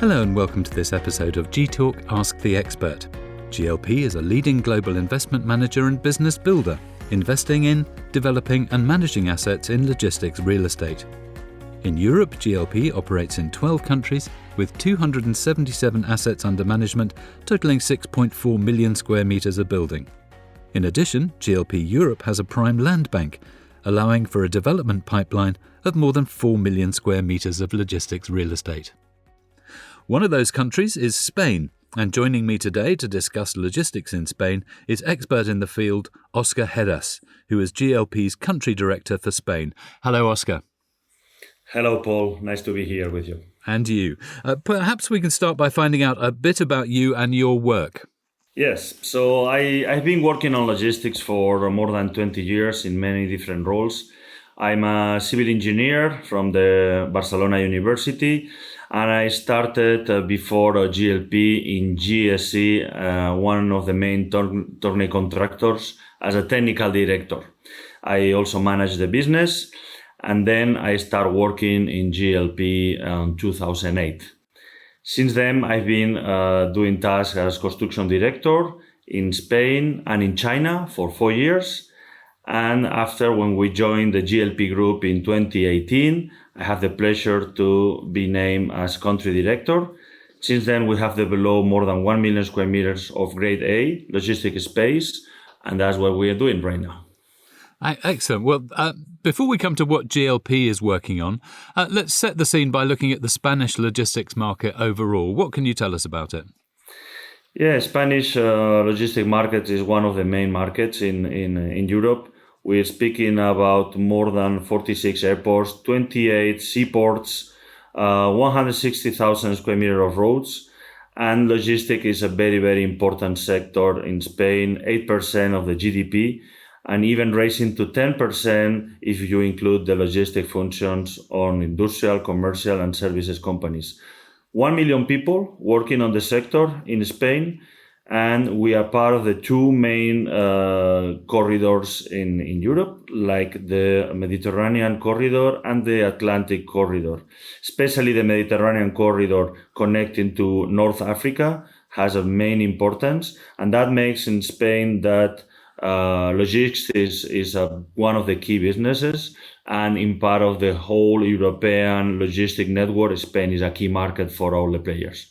Hello and welcome to this episode of G-Talk Ask the Expert. GLP is a leading global investment manager and business builder, investing in, developing and managing assets in logistics real estate. In Europe, GLP operates in 12 countries with 277 assets under management, totaling 6.4 million square metres of building. In addition, GLP Europe has a prime land bank, allowing for a development pipeline of more than 4 million square metres of logistics real estate. One of those countries is Spain, and joining me today to discuss logistics in Spain is expert in the field Oscar Heras, who is GLP's Country Director for Spain. Hello, Oscar. Hello, Paul. Nice to be here with you. And you. Perhaps we can start by finding out a bit about you and your work. Yes, so I've been working on logistics for more than 20 years in many different roles. I'm a civil engineer from the Barcelona University, and I started before GLP in GSE, one of the main tourney contractors, as a technical director. I also manage the business, and then I started working in GLP in 2008. Since then, I've been doing tasks as construction director in Spain and in China for 4 years. And after, when we joined the GLP group in 2018, I have the pleasure to be named as country director. Since then, we have developed more than 1 million square meters of grade A logistic space, and that's what we are doing right now. Excellent. Well, before we come to what GLP is working on, let's set the scene by looking at the Spanish logistics market overall. What can you tell us about it? Yeah, Spanish logistic market is one of the main markets in Europe. We're speaking about more than 46 airports, 28 seaports, 160,000 square meters of roads. And logistics is a very, very important sector in Spain, 8% of the GDP, and even raising to 10% if you include the logistic functions on industrial, commercial, and services companies. 1 million people working on the sector in Spain, and we are part of the two main corridors in Europe, like the Mediterranean corridor and the Atlantic corridor. Especially the Mediterranean corridor connecting to North Africa has a main importance, and that makes in Spain that logistics is one of the key businesses, and in part of the whole European logistic network, Spain is a key market for all the players.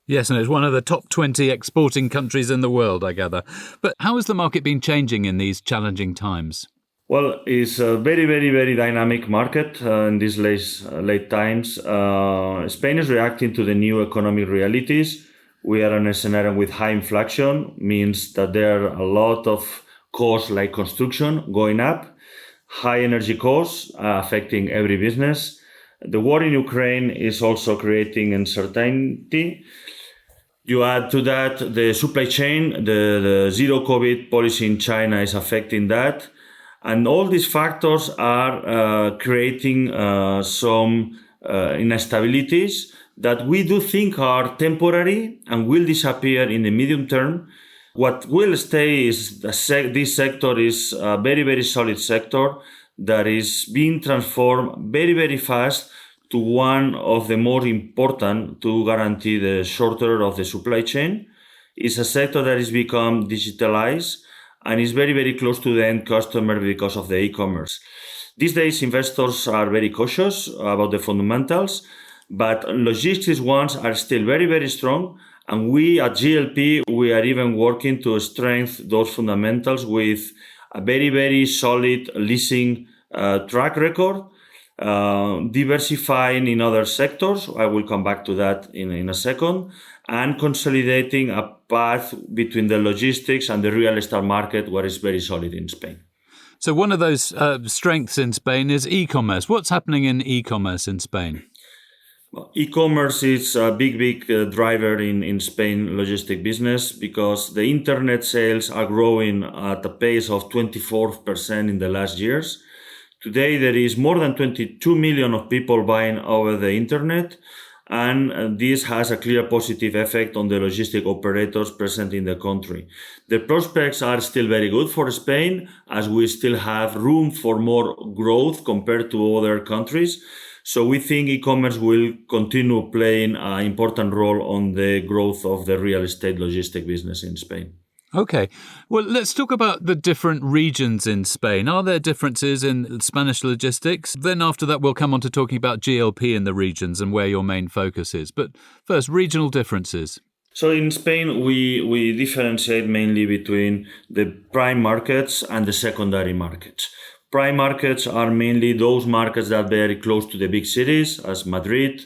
Yes, and it's one of the top 20 exporting countries in the world, I gather. But how has the market been changing in these challenging times? Well, it's a very, very, very dynamic market in these late times. Spain is reacting to the new economic realities. We are in a scenario with high inflation, means that there are a lot of costs like construction going up, high energy costs affecting every business. The war in Ukraine is also creating uncertainty. You add to that the supply chain, the zero COVID policy in China is affecting that. And all these factors are creating some instabilities that we do think are temporary and will disappear in the medium term. What will stay is this sector is a very, very solid sector that is being transformed very, very fast to one of the more important to guarantee the shorter of the supply chain. It's a sector that has become digitalized and is very, very close to the end customer because of the e-commerce. These days, investors are very cautious about the fundamentals, but logistics ones are still very, very strong. And we at GLP, we are even working to strengthen those fundamentals with a very, very solid leasing track record, diversifying in other sectors. I will come back to that in a second, and consolidating a path between the logistics and the real estate market, where it's very solid in Spain. So one of those strengths in Spain is e-commerce. What's happening in e-commerce in Spain? E-commerce is a big driver in Spain logistic business, because the internet sales are growing at a pace of 24% in the last years. Today, there is more than 22 million of people buying over the internet, and this has a clear positive effect on the logistic operators present in the country. The prospects are still very good for Spain, as we still have room for more growth compared to other countries. So we think e-commerce will continue playing an important role on the growth of the real estate logistic business in Spain. Okay. Well, let's talk about the different regions in Spain. Are there differences in Spanish logistics? Then after that, we'll come on to talking about GLP in the regions and where your main focus is. But first, regional differences. So in Spain, we differentiate mainly between the prime markets and the secondary markets. Prime markets are mainly those markets that are very close to the big cities, as Madrid,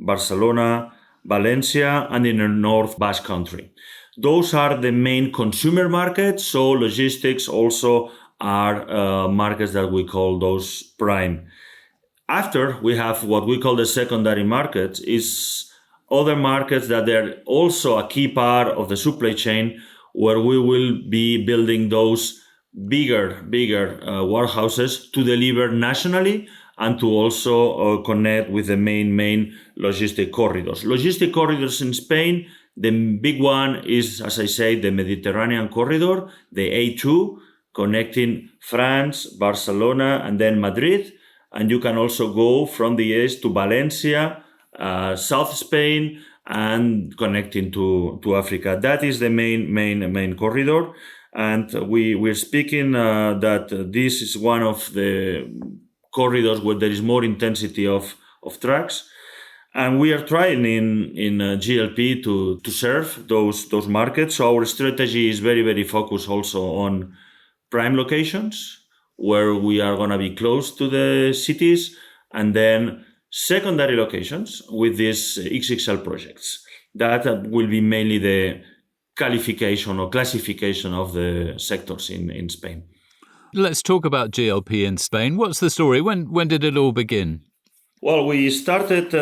Barcelona, Valencia, and in the North Basque Country. Those are the main consumer markets, so logistics also are markets that we call those prime. After, we have what we call the secondary markets, is other markets that are also a key part of the supply chain, where we will be building those bigger warehouses to deliver nationally and to also connect with the main logistic corridors. Logistic corridors in Spain, the big one is, as I say, the Mediterranean corridor, the A2, connecting France, Barcelona, and then Madrid. And you can also go from the east to Valencia, South Spain, and connecting to Africa. That is the main corridor. And we're speaking that this is one of the corridors where there is more intensity of trucks. And we are trying in GLP to serve those markets. So our strategy is very focused also on prime locations, where we are going to be close to the cities, and then secondary locations with these XXL projects. That will be mainly the qualification or classification of the sectors in Spain. Let's talk about GLP in Spain. What's the story? When did it all begin? Well, we started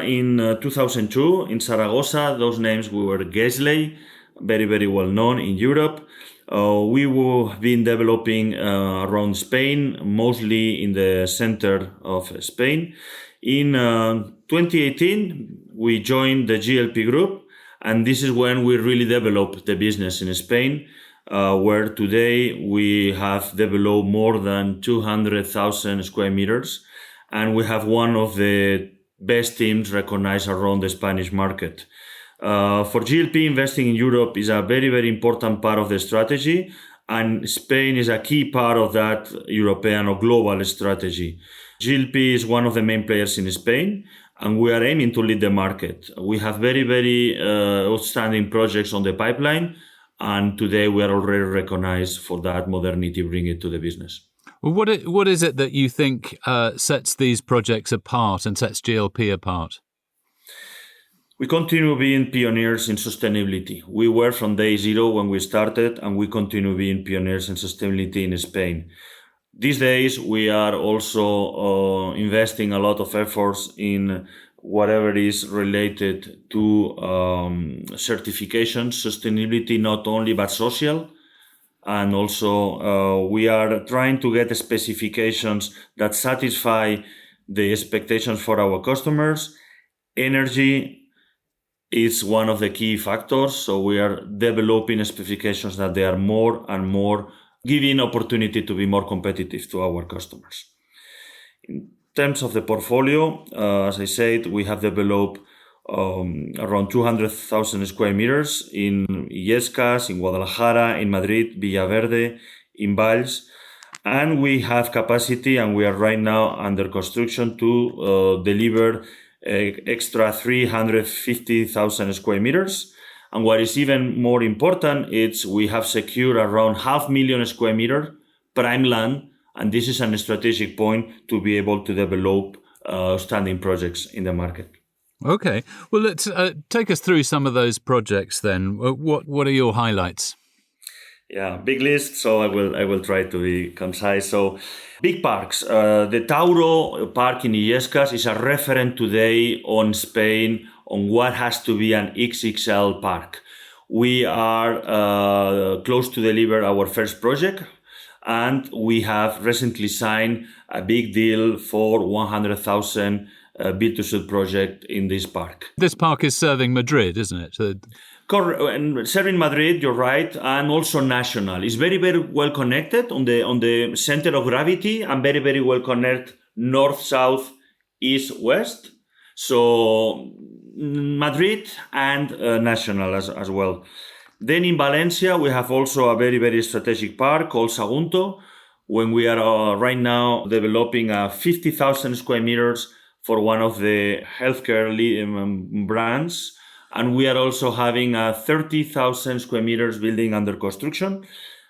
in 2002 in Zaragoza. Those names we were Gesley, very well known in Europe. We have been developing around Spain, mostly in the center of Spain. In 2018, we joined the GLP group, and this is when we really developed the business in Spain, where today we have developed more than 200,000 square meters. And we have one of the best teams recognized around the Spanish market. For GLP, investing in Europe is a very important part of the strategy, and Spain is a key part of that European or global strategy. GLP is one of the main players in Spain, and we are aiming to lead the market. We have very outstanding projects on the pipeline, and today we are already recognized for that modernity, bring it to the business. Well, what is it that you think sets these projects apart and sets GLP apart? We continue being pioneers in sustainability. We were from day zero when we started, and we continue being pioneers in sustainability in Spain. These days, we are also investing a lot of efforts in whatever is related to certifications, sustainability, not only but social. And also, we are trying to get specifications that satisfy the expectations for our customers. Energy is one of the key factors. So we are developing specifications that they are more and more giving opportunity to be more competitive to our customers. In terms of the portfolio, as I said, we have developed around 200,000 square meters in Illescas, in Guadalajara, in Madrid, Villaverde, in Valls. And we have capacity, and we are right now under construction to deliver extra 350,000 square meters. And what is even more important is we have secured around 500,000 square meters prime land, and this is a strategic point to be able to develop standing projects in the market. Okay, well, let's take us through some of those projects then. What are your highlights? Yeah, big list. So I will try to be concise. So big parks. The Tauro Park in Illescas is a reference today on Spain on what has to be an XXL park. We are close to deliver our first project, and we have recently signed a big deal for 100,000 build-to-suit project in this park. This park is serving Madrid, isn't it? Correct, and serving Madrid, you're right, and also national. It's very well connected on the center of gravity, and very well connected north, south, east, west. So Madrid and national as well. Then in Valencia, we have also a very, very strategic park called Sagunto, when we are right now developing 50,000 square meters for one of the healthcare brands. And we are also having a 30,000 square meters building under construction.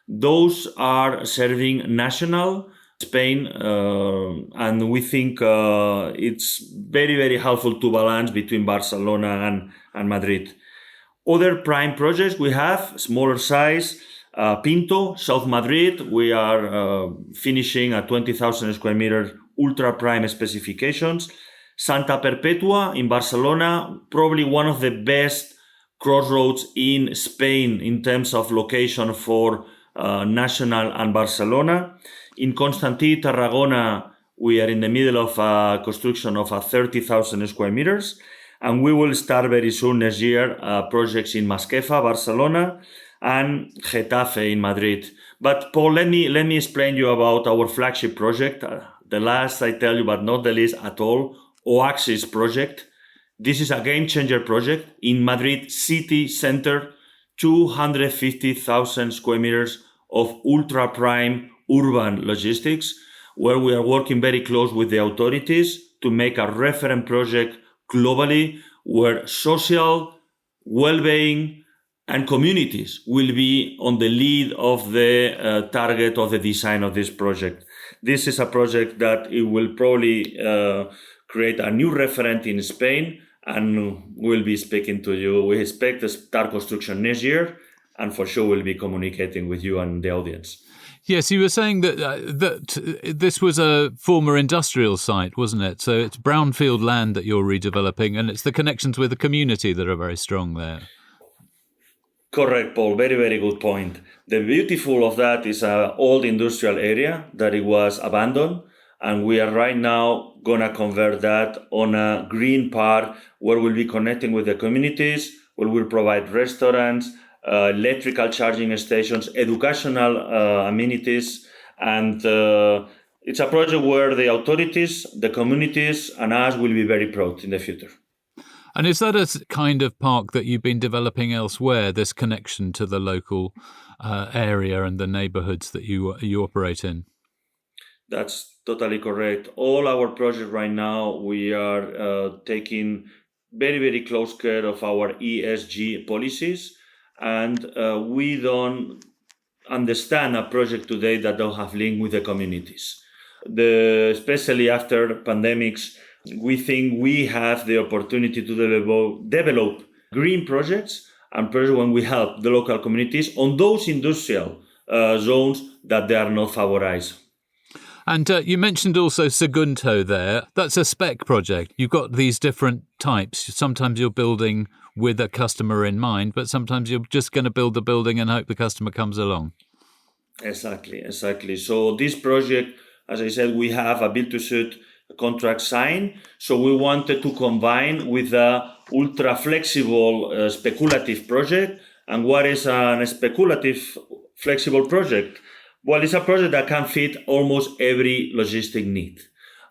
Those are serving national Spain, and we think it's very, very helpful to balance between Barcelona and Madrid. Other prime projects we have, smaller size, Pinto, South Madrid. We are finishing a 20,000 square meter ultra prime specifications. Santa Perpetua in Barcelona, probably one of the best crossroads in Spain in terms of location for national and Barcelona. In Constantí, Tarragona, we are in the middle of construction of 30,000 square meters. And we will start very soon next year projects in Masquefa, Barcelona, and Getafe in Madrid. But Paul, let me explain you about our flagship project. The last I tell you, but not the least at all, Oasis project. This is a game changer project in Madrid city center, 250,000 square meters of ultra prime urban logistics, where we are working very close with the authorities to make a reference project globally, where social well-being and communities will be on the lead of the target of the design of this project. This is a project that it will probably create a new referent in Spain, and we'll be speaking to you. We expect to start construction next year, and for sure we'll be communicating with you and the audience. Yes, you were saying that this was a former industrial site, wasn't it? So it's brownfield land that you're redeveloping, and it's the connections with the community that are very strong there. Correct, Paul. Very, very good point. The beautiful of that is an old industrial area that it was abandoned, and we are right now going to convert that on a green park where we'll be connecting with the communities, where we'll provide restaurants, electrical charging stations, educational amenities, and it's a project where the authorities, the communities, and us will be very proud in the future. And is that a kind of park that you've been developing elsewhere, this connection to the local area and the neighborhoods that you operate in? That's totally correct. All our projects right now, we are taking very, very close care of our ESG policies. And we don't understand a project today that don't have link with the communities. Especially after pandemics, we think we have the opportunity to develop green projects and projects when we help the local communities on those industrial zones that they are not favorized. And you mentioned also Sagunto there. That's a spec project. You've got these different types. Sometimes you're building with a customer in mind, but sometimes you're just going to build the building and hope the customer comes along. Exactly. So this project, as I said, we have a build-to-suit contract signed. So we wanted to combine with a ultra-flexible speculative project. And what is a speculative flexible project? Well, it's a project that can fit almost every logistic need.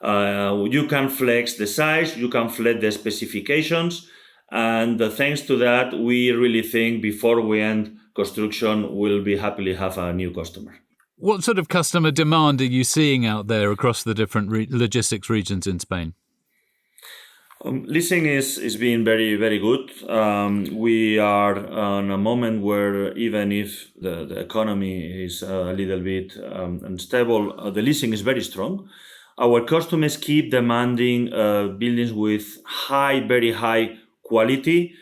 You can flex the size, you can flex the specifications, and thanks to that, we really think before we end construction, we'll be happily have a new customer. What sort of customer demand are you seeing out there across the different logistics regions in Spain? Leasing is being very, very good. We are on a moment where even if the economy is a little bit unstable, the leasing is very strong. Our customers keep demanding buildings with very high quality.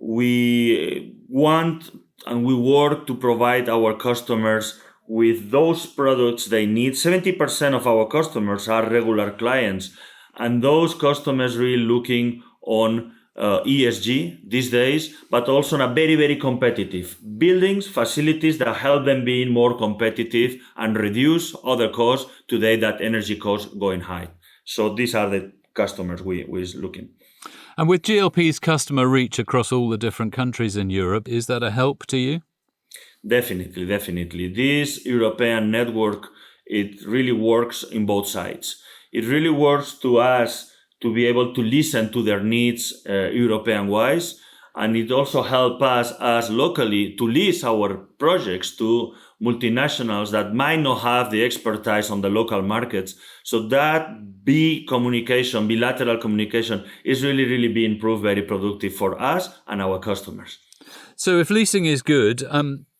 We want and we work to provide our customers with those products they need. 70% of our customers are regular clients. And those customers really looking on ESG these days, but also on a very, very competitive buildings, facilities that help them being more competitive and reduce other costs today that energy costs going high. So these are the customers we're looking. And with GLP's customer reach across all the different countries in Europe, is that a help to you? Definitely. This European network, it really works in both sides. It really works to us to be able to listen to their needs European-wise. And it also helps us locally to lease our projects to multinationals that might not have the expertise on the local markets. So that bilateral communication is really being proved very productive for us and our customers. So if leasing is good,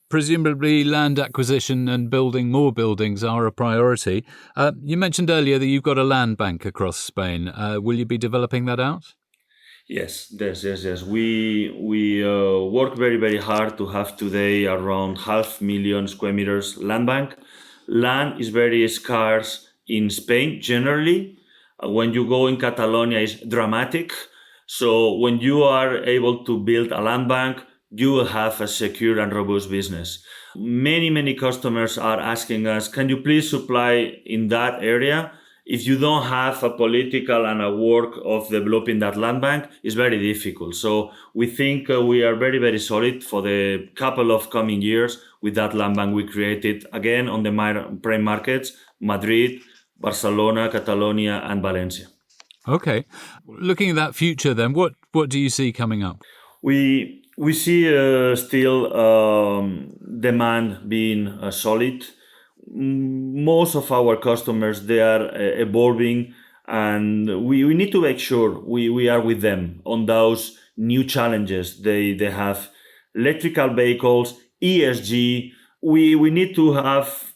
presumably land acquisition and building more buildings are a priority. You mentioned earlier that you've got a land bank across Spain. Will you be developing that out? Yes. We work very hard to have today around 500,000 square meters land bank. Land is very scarce in Spain generally. When you go in Catalonia, it's dramatic. So when you are able to build a land bank, you will have a secure and robust business. Many customers are asking us, can you please supply in that area? If you don't have a political and a work of developing that land bank, it's very difficult. So we think we are very solid for the couple of coming years with that land bank we created, again, on the prime markets, Madrid, Barcelona, Catalonia, and Valencia. Okay. Looking at that future then, what do you see coming up? We see still demand being solid. Most of our customers, they are evolving, and we need to make sure we are with them on those new challenges they have. Electrical vehicles, ESG, we need to have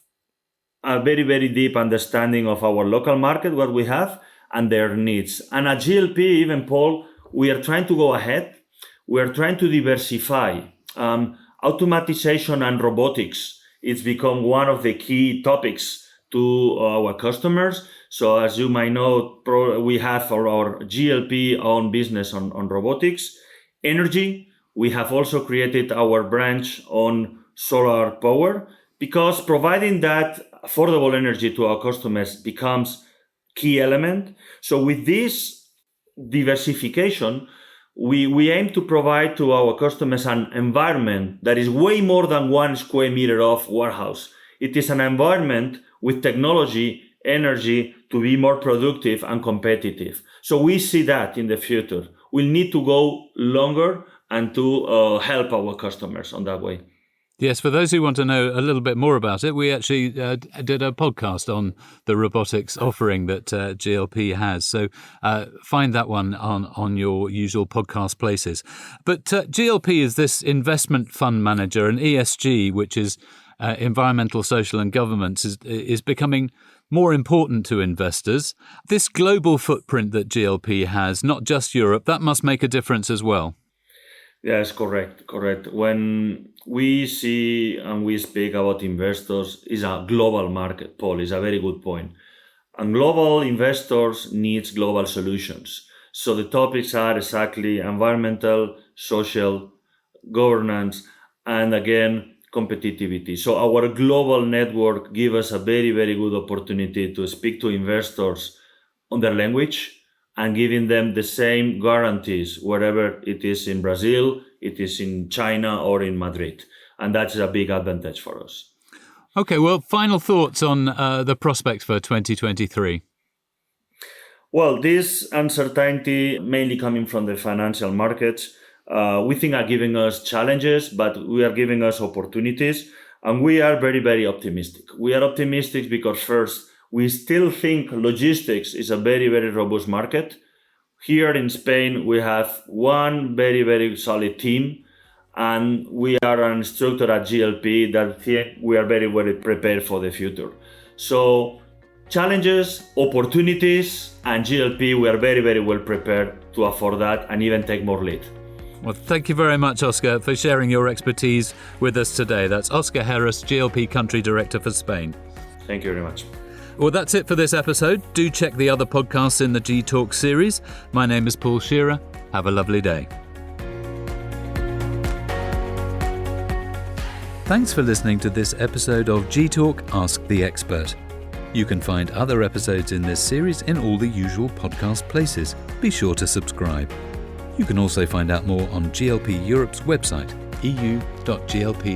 a very deep understanding of our local market, what we have, and their needs. And at GLP, even Paul, we are trying to go ahead. We are trying to diversify. Automatization and robotics, it's become one of the key topics to our customers. So as you might know, we have our GLP own business on robotics. Energy, we have also created our branch on solar power, because providing that affordable energy to our customers becomes key element. So with this diversification, we aim to provide to our customers an environment that is way more than 1 square meter of warehouse. It is an environment with technology, energy to be more productive and competitive. So we see that in the future. We'll need to go longer and to help our customers on that way. Yes, for those who want to know a little bit more about it, we actually did a podcast on the robotics offering that GLP has. So find that one on your usual podcast places. But GLP is this investment fund manager, and ESG, which is environmental, social and governance, is becoming more important to investors. This global footprint that GLP has, not just Europe, that must make a difference as well. Yes, correct. When we see and we speak about investors, it's a global market, Paul, is a very good point. And global investors needs global solutions. So the topics are exactly environmental, social, governance, and again, competitivity. So our global network gives us a very good opportunity to speak to investors on their language, and giving them the same guarantees wherever it is in Brazil, it is in China or in Madrid. And that's a big advantage for us. Okay, well, final thoughts on the prospects for 2023. Well, this uncertainty, mainly coming from the financial markets, we think are giving us challenges, but we are giving us opportunities. And we are very optimistic. We are optimistic because first, we still think logistics is a very robust market. Here in Spain, we have one very solid team, and we are an structure at GLP that think we are very prepared for the future. So challenges, opportunities, and GLP, we are very well prepared to afford that and even take more lead. Well, thank you very much, Oscar, for sharing your expertise with us today. That's Oscar Heras, GLP Country Director for Spain. Thank you very much. Well, that's it for this episode. Do check the other podcasts in the G-Talk series. My name is Paul Shearer. Have a lovely day. Thanks for listening to this episode of G-Talk Ask the Expert. You can find other episodes in this series in all the usual podcast places. Be sure to subscribe. You can also find out more on GLP Europe's website, eu.glp.com.